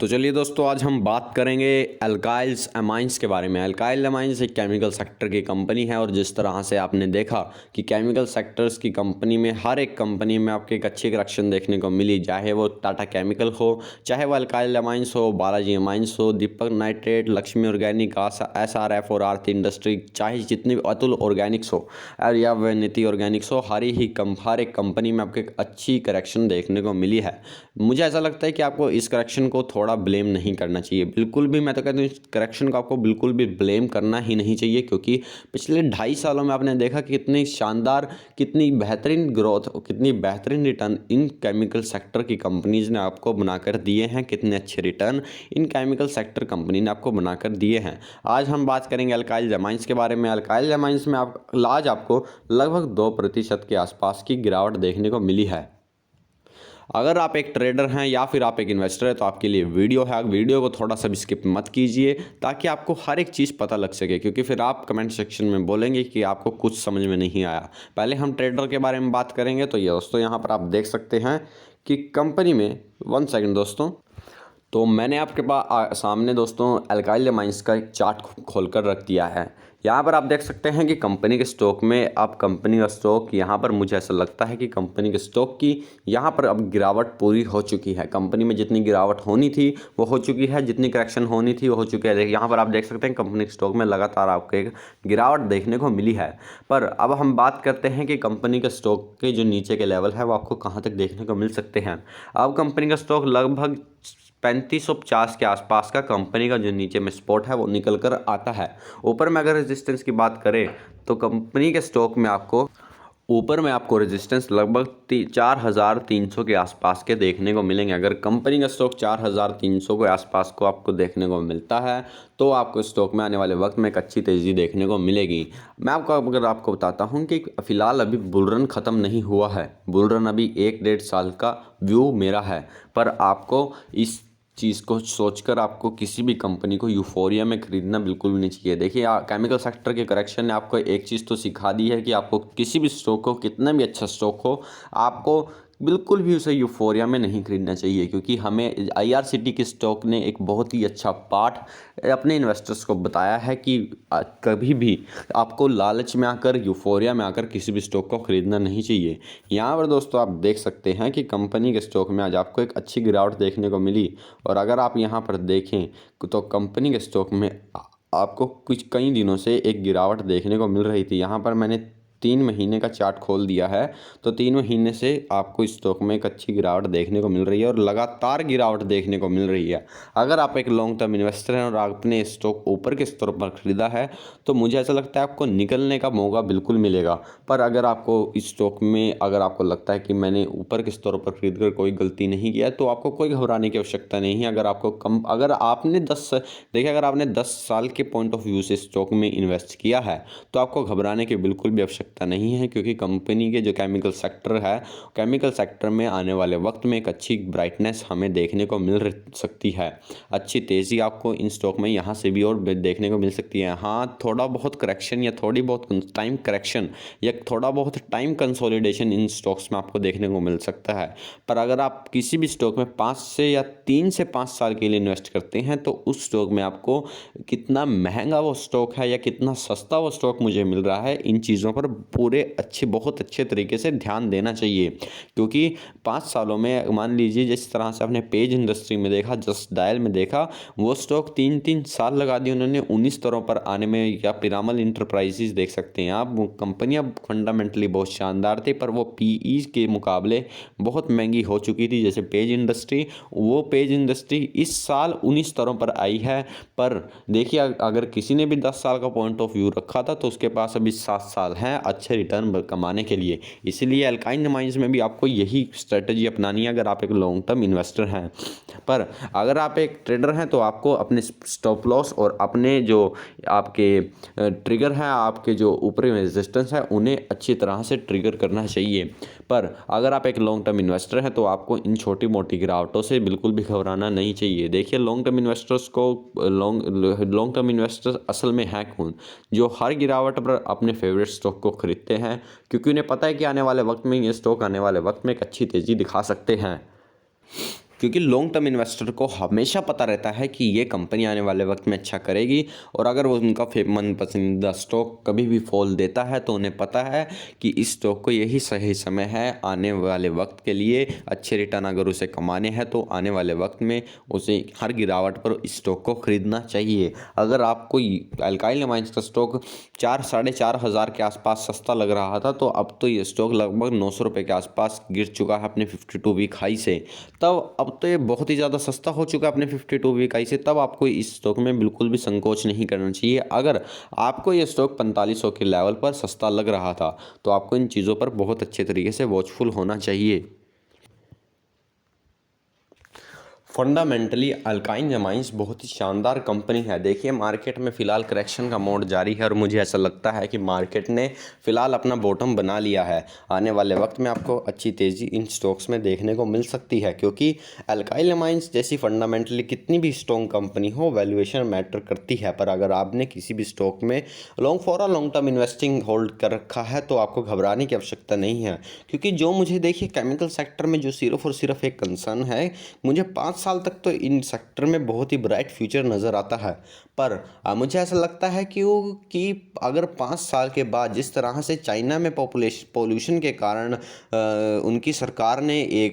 तो चलिए दोस्तों, आज हम बात करेंगे अल्काइल्स अमाइंस के बारे में। अल्काइल अमाइंस एक केमिकल सेक्टर की कंपनी है और जिस तरह से आपने देखा कि केमिकल सेक्टर्स की कंपनी में हर एक कंपनी में आपको एक अच्छी करेक्शन देखने को मिली, चाहे वो टाटा केमिकल हो, चाहे वो अल्काइल अमाइंस हो, बालाजी अमाइंस हो, दीपक नाइट्रेट, लक्ष्मी ऑर्गेनिक, SRF और आरती इंडस्ट्री, चाहे जितनी भी अतुल ऑर्गेनिक्स हो या वह नीति ऑर्गेनिक्स हो, हर एक कंपनी में आपको एक अच्छी करेक्शन देखने को मिली है। मुझे ऐसा लगता है कि आपको इस करेक्शन को थोड़ा ब्लेम नहीं करना चाहिए, बिल्कुल भी। मैं तो कहता हूँ इस करेक्शन को आपको बिल्कुल भी ब्लेम करना ही नहीं चाहिए, क्योंकि पिछले 2.5 सालों में आपने देखा कि कितनी शानदार, कितनी बेहतरीन ग्रोथ, कितनी बेहतरीन रिटर्न इन केमिकल सेक्टर की कंपनीज ने आपको बनाकर दिए हैं। कितने अच्छे रिटर्न इन केमिकल सेक्टर कंपनी ने आपको बनाकर दिए हैं। आज हम बात करेंगे अल्काइल अमाइंस के बारे में। अल्काइल अमाइंस में आज आपको लगभग 2% के आसपास की गिरावट देखने को मिली है। अगर आप एक ट्रेडर हैं या फिर आप एक इन्वेस्टर हैं तो आपके लिए वीडियो है। वीडियो को थोड़ा सा भी स्किप मत कीजिए ताकि आपको हर एक चीज़ पता लग सके, क्योंकि फिर आप कमेंट सेक्शन में बोलेंगे कि आपको कुछ समझ में नहीं आया। पहले हम ट्रेडर के बारे में बात करेंगे। तो ये दोस्तों, यहाँ पर आप देख सकते हैं कि कंपनी में 1 सेकंड दोस्तों, तो मैंने आपके पास सामने दोस्तों अल्काइल अमाइंस का एक चार्ट खोलकर रख दिया है। यहाँ पर आप देख सकते हैं कि कंपनी के स्टॉक में अब कंपनी का स्टॉक, यहाँ पर मुझे ऐसा लगता है कि कंपनी के स्टॉक की यहाँ पर अब गिरावट पूरी हो चुकी है। कंपनी में जितनी गिरावट होनी थी वो हो चुकी है, जितनी करेक्शन होनी थी वो हो चुकी है। यहाँ पर आप देख सकते हैं कंपनी के स्टॉक में लगातार आपको एक गिरावट देखने को मिली है। पर अब हम बात करते हैं कि कंपनी के स्टॉक के जो नीचे के लेवल है वो आपको कहाँ तक देखने को मिल सकते हैं। अब कंपनी का स्टॉक लगभग 3550 के आसपास का कंपनी का जो नीचे में स्पॉट है वो निकल कर आता है। ऊपर में अगर रेजिस्टेंस की बात करें तो कंपनी के स्टॉक में आपको ऊपर में आपको रेजिस्टेंस लगभग 4300 के आसपास के देखने को मिलेंगे। अगर कंपनी का स्टॉक 4300 के आसपास को आपको देखने को मिलता है तो आपको स्टॉक में आने वाले वक्त में एक अच्छी तेज़ी देखने को मिलेगी। मैं आपको बताता हूं कि फ़िलहाल अभी बुल रन ख़त्म नहीं हुआ है। बुल रन अभी 1-1.5 साल का व्यू मेरा है। पर आपको इस चीज़ को सोचकर आपको किसी भी कंपनी को यूफोरिया में खरीदना बिल्कुल भी नहीं चाहिए। देखिए, केमिकल सेक्टर के करेक्शन ने आपको एक चीज़ तो सिखा दी है कि आपको किसी भी स्टॉक हो, कितना भी अच्छा स्टॉक हो, आपको बिल्कुल भी उसे यूफोरिया में नहीं खरीदना चाहिए। क्योंकि हमें IRCT के स्टॉक ने एक बहुत ही अच्छा पाठ अपने इन्वेस्टर्स को बताया है कि कभी भी आपको लालच में आकर, यूफोरिया में आकर किसी भी स्टॉक को खरीदना नहीं चाहिए। यहाँ पर दोस्तों आप देख सकते हैं कि कंपनी के स्टॉक में आज आपको एक अच्छी गिरावट देखने को मिली। और अगर आप यहाँ पर देखें तो कंपनी के स्टॉक में आपको कुछ कई दिनों से एक गिरावट देखने को मिल रही थी। यहाँ पर मैंने 3 महीने का चार्ट खोल दिया है, तो 3 महीने से आपको स्टॉक में एक अच्छी गिरावट देखने को मिल रही है और लगातार गिरावट देखने को मिल रही है। अगर आप एक लॉन्ग टर्म इन्वेस्टर हैं और आपने स्टॉक ऊपर के स्तर पर खरीदा है तो मुझे ऐसा लगता है आपको निकलने का मौका बिल्कुल मिलेगा। पर अगर आपको इस स्टॉक में, अगर आपको लगता है कि मैंने ऊपर के स्तर पर खरीद कर कोई गलती नहीं किया, तो आपको कोई घबराने की आवश्यकता नहीं है। अगर आपने 10 साल के पॉइंट ऑफ व्यू से स्टॉक में इन्वेस्ट किया है तो आपको घबराने की बिल्कुल भी आवश्यकता नहीं है। क्योंकि कंपनी के जो केमिकल सेक्टर है, केमिकल सेक्टर में आने वाले वक्त में एक अच्छी ब्राइटनेस हमें देखने को मिल सकती है। अच्छी तेज़ी आपको इन स्टॉक में यहाँ से भी और देखने को मिल सकती है। हाँ, थोड़ा बहुत करेक्शन या थोड़ी बहुत टाइम करेक्शन या थोड़ा बहुत टाइम कंसोलिडेशन इन स्टॉक्स में आपको देखने को मिल सकता है। पर अगर आप किसी भी स्टॉक में 3 से 5 साल के लिए इन्वेस्ट करते हैं तो उस स्टॉक में आपको कितना महंगा वो स्टॉक है या कितना सस्ता वो स्टॉक मुझे मिल रहा है, इन चीज़ों पर बहुत अच्छे तरीके से ध्यान देना चाहिए। क्योंकि 5 सालों में मान लीजिए जिस तरह से आपने पेज इंडस्ट्री में देखा, जस्ट डायल में देखा, वो स्टॉक 3-3 साल लगा दिए उन्होंने 19 स्तरों पर आने में। या पिरामल इंटरप्राइजेज देख सकते हैं आप, वो कंपनियां फंडामेंटली बहुत शानदार थी पर वो PE के मुकाबले बहुत महंगी हो चुकी थी। जैसे पेज इंडस्ट्री इस साल 19 स्तरों पर आई है। पर देखिए, अगर किसी ने भी 10 साल का पॉइंट ऑफ व्यू रखा था तो उसके पास अभी 7 साल हैं अच्छे रिटर्न कमाने के लिए। इसीलिए अल्काइल माइंस में भी आपको यही स्ट्रेटजी अपनानी है अगर आप एक लॉन्ग टर्म इन्वेस्टर हैं। पर अगर आप एक ट्रेडर हैं तो आपको अपने स्टॉप लॉस और अपने जो आपके ट्रिगर हैं, आपके जो ऊपरी रेजिस्टेंस है, उन्हें अच्छी तरह से ट्रिगर करना चाहिए। पर अगर आप एक लॉन्ग टर्म इन्वेस्टर हैं तो आपको इन छोटी मोटी गिरावटों से बिल्कुल भी घबराना नहीं चाहिए। देखिए, लॉन्ग टर्म इन्वेस्टर्स असल में हैं कौन? जो हर गिरावट पर अपने फेवरेट स्टॉक को खरीदते हैं, क्योंकि उन्हें पता है कि आने वाले वक्त में ये स्टॉक आने वाले वक्त में एक अच्छी तेज़ी दिखा सकते हैं। क्योंकि लॉन्ग टर्म इन्वेस्टर को हमेशा पता रहता है कि ये कंपनी आने वाले वक्त में अच्छा करेगी, और अगर वो उनका मन पसंदीदा स्टॉक कभी भी फॉल देता है तो उन्हें पता है कि इस स्टॉक को यही सही समय है आने वाले वक्त के लिए अच्छे रिटर्न अगर उसे कमाने हैं तो आने वाले वक्त में उसे हर गिरावट पर इस स्टॉक को खरीदना चाहिए। अगर आपको अल्काइल एमाइन्स का स्टॉक 4-4.5 हज़ार के आसपास सस्ता लग रहा था, तो अब तो ये स्टॉक लगभग 900 रुपये के आसपास गिर चुका है अपने 52 वीक हाई से। तब अब तो ये बहुत ही ज़्यादा सस्ता हो चुका है अपने 52 वीक हाई से। तब आपको इस स्टॉक में बिल्कुल भी संकोच नहीं करना चाहिए। अगर आपको ये स्टॉक 4500 के लेवल पर सस्ता लग रहा था तो आपको इन चीज़ों पर बहुत अच्छे तरीके से वॉचफुल होना चाहिए। फंडामेंटली अल्काइन एमाइन्स बहुत ही शानदार कंपनी है। देखिए मार्केट में फ़िलहाल करेक्शन का मोड जारी है और मुझे ऐसा लगता है कि मार्केट ने फ़िलहाल अपना बॉटम बना लिया है। आने वाले वक्त में आपको अच्छी तेज़ी इन स्टॉक्स में देखने को मिल सकती है, क्योंकि अल्काइल एमाइन्स जैसी फंडामेंटली कितनी भी स्ट्रॉन्ग कंपनी हो, वैल्यूएशन मैटर करती है। पर अगर आपने किसी भी स्टॉक में लॉन्ग टर्म इन्वेस्टिंग होल्ड कर रखा है तो आपको घबराने की आवश्यकता नहीं है। क्योंकि जो मुझे देखिए केमिकल सेक्टर में जो सिर्फ और सिर्फ एक कंसर्न है, मुझे 5 साल तक तो इन सेक्टर में बहुत ही ब्राइट फ्यूचर नज़र आता है। पर मुझे ऐसा लगता है कि अगर 5 साल के बाद जिस तरह से चाइना में पोल्यूशन के कारण उनकी सरकार ने एक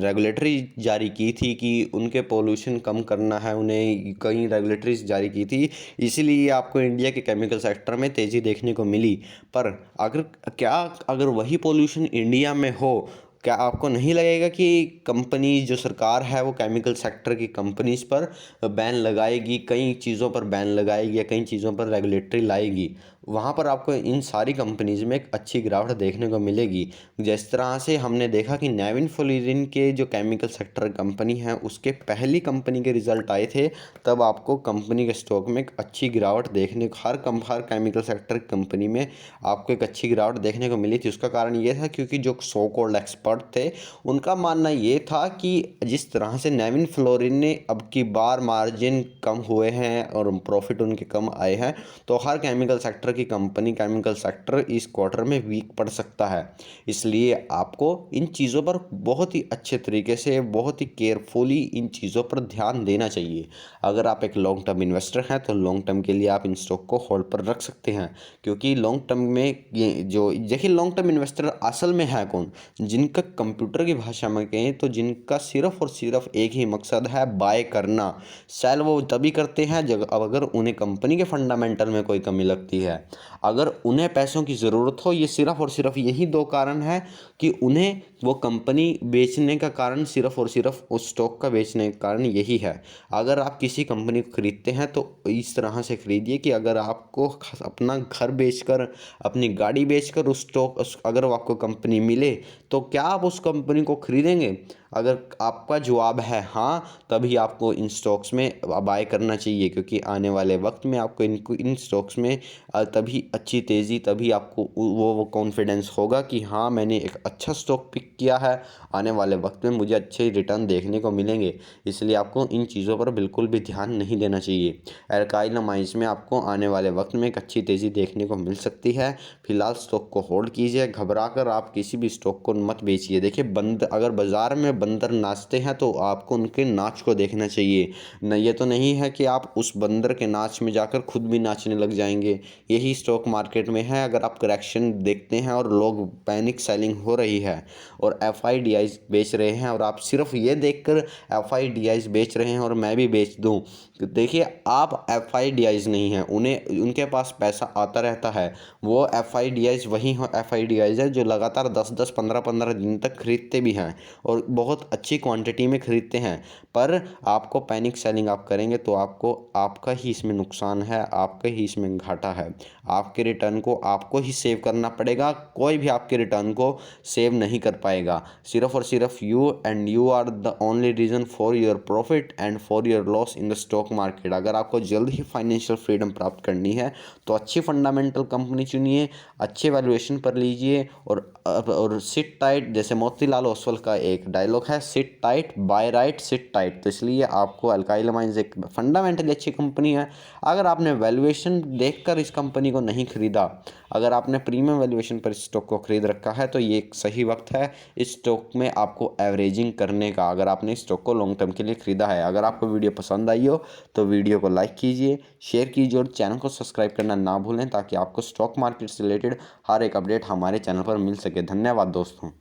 रेगुलेटरी जारी की थी कि उनके पोल्यूशन कम करना है, उन्हें कई रेगुलेटरीज जारी की थी, इसीलिए आपको इंडिया के केमिकल सेक्टर में तेज़ी देखने को मिली। पर अगर वही पोल्यूशन इंडिया में हो, क्या आपको नहीं लगेगा कि कंपनी जो सरकार है वो केमिकल सेक्टर की कंपनीज पर बैन लगाएगी, कई चीज़ों पर बैन लगाएगी या कई चीज़ों पर रेगुलेटरी लाएगी? वहाँ पर आपको इन सारी कंपनीज में एक अच्छी गिरावट देखने को मिलेगी। जिस तरह से हमने देखा कि नेविन फ्लोरिन के जो केमिकल सेक्टर कंपनी है उसके पहली कंपनी के रिजल्ट आए थे, तब आपको कंपनी के स्टॉक में एक अच्छी गिरावट देखने को हर केमिकल सेक्टर कंपनी में आपको एक अच्छी गिरावट देखने को मिली थी। उसका कारण ये था क्योंकि जो सो कॉल्ड एक्सपर्ट थे उनका मानना ये था कि जिस तरह से नेविन फ्लोरिन ने अब की बार मार्जिन कम हुए हैं और प्रॉफिट उनके कम आए हैं, तो हर केमिकल सेक्टर की कंपनी केमिकल सेक्टर इस क्वार्टर में वीक पड़ सकता है। इसलिए आपको इन चीज़ों पर बहुत ही अच्छे तरीके से, बहुत ही केयरफुली इन चीज़ों पर ध्यान देना चाहिए। अगर आप एक लॉन्ग टर्म इन्वेस्टर हैं तो लॉन्ग टर्म के लिए आप इन स्टॉक को होल्ड पर रख सकते हैं, क्योंकि लॉन्ग टर्म में ये जो देखिए लॉन्ग टर्म इन्वेस्टर असल में है कौन? जिनका कंप्यूटर की भाषा में कहें तो जिनका सिर्फ और सिर्फ एक ही मकसद है बाय करना। सेल वो तभी करते हैं जब अगर उन्हें कंपनी के फंडामेंटल में कोई कमी लगती है। अगर उन्हें पैसों की ज़रूरत हो, ये सिर्फ और सिर्फ यही दो कारण है कि उन्हें वो कंपनी बेचने का कारण, सिर्फ और सिर्फ उस स्टॉक का बेचने का कारण यही है। अगर आप किसी कंपनी को खरीदते हैं तो इस तरह से खरीदिए कि अगर आपको अपना घर बेचकर, अपनी गाड़ी बेचकर उस स्टॉक अगर वो आपको कंपनी मिले तो क्या आप उस कंपनी को खरीदेंगे? अगर आपका जवाब है हाँ, तभी आपको इन स्टॉक्स में बाय करना चाहिए, क्योंकि आने वाले वक्त में आपको इन स्टॉक्स में तभी अच्छी तेज़ी, तभी आपको वो कॉन्फिडेंस होगा कि हाँ मैंने एक अच्छा स्टॉक पिक किया है, आने वाले वक्त में मुझे अच्छे रिटर्न देखने को मिलेंगे। इसलिए आपको इन चीज़ों पर बिल्कुल भी ध्यान नहीं देना चाहिए। अल्काइल एमाइन्स में आपको आने वाले वक्त में एक अच्छी तेज़ी देखने को मिल सकती है। फिलहाल स्टॉक को होल्ड कीजिए, घबरा कर आप किसी भी स्टॉक को मत बेचिए। देखिए अगर बाज़ार में बंदर नाचते हैं तो आपको उनके नाच को देखना चाहिए न, ये तो नहीं है कि आप उस बंदर के नाच में जाकर खुद भी नाचने लग जाएंगे। यही स्टॉक मार्केट में है। अगर आप करेक्शन देखते हैं और लोग पैनिक सेलिंग हो रही है और एफआईडीआईज बेच रहे हैं और आप सिर्फ ये देखकर एफआईडीआईज बेच रहे हैं और मैं भी बेच दूं, देखिए आप एफआईडीआईज नहीं हैं, उन्हें उनके पास पैसा आता रहता है। वो एफआईडीआईज वही एफआईडीआईज है जो लगातार 10-10, 15-15 दिन तक खरीदते भी हैं और बहुत अच्छी क्वांटिटी में खरीदते हैं। पर आपको पैनिक सेलिंग आप करेंगे तो आपका ही इसमें नुकसान है, आपका ही इसमें घाटा है। आपके रिटर्न को आपको ही सेव करना पड़ेगा, कोई भी आपके रिटर्न को सेव नहीं कर पाएगा। सिर्फ और सिर्फ you are the only reason for your profit and for your loss in the stock market. अगर आपको जल्द ही फाइनेंशियल फ्रीडम प्राप्त करनी है तो अच्छी फंडामेंटल कंपनी चुनिए, अच्छे वैल्यूएशन पर लीजिए और सिट टाइट। जैसे मोतीलाल ओसवाल का एक डायलॉग स्टॉक है seat tight bye right seat tight, तो इसलिए आपको अल्काइल अमाइंस एक फंडामेंटली अच्छी कंपनी है। अगर आपने वैल्यूएशन देखकर इस कंपनी को नहीं खरीदा, अगर आपने प्रीमियम वैल्यूएशन पर इस स्टॉक को खरीद रखा है, तो ये एक सही वक्त है इस स्टॉक में आपको एवरेजिंग करने का, अगर आपने इस स्टॉक को लॉन्ग टर्म के लिए खरीदा है। अगर आपको वीडियो पसंद आई हो तो वीडियो को लाइक कीजिए, शेयर कीजिए और चैनल को सब्सक्राइब करना ना भूलें, ताकि आपको स्टॉक मार्केट से रिलेटेड हर एक अपडेट हमारे चैनल पर मिल सके। धन्यवाद दोस्तों।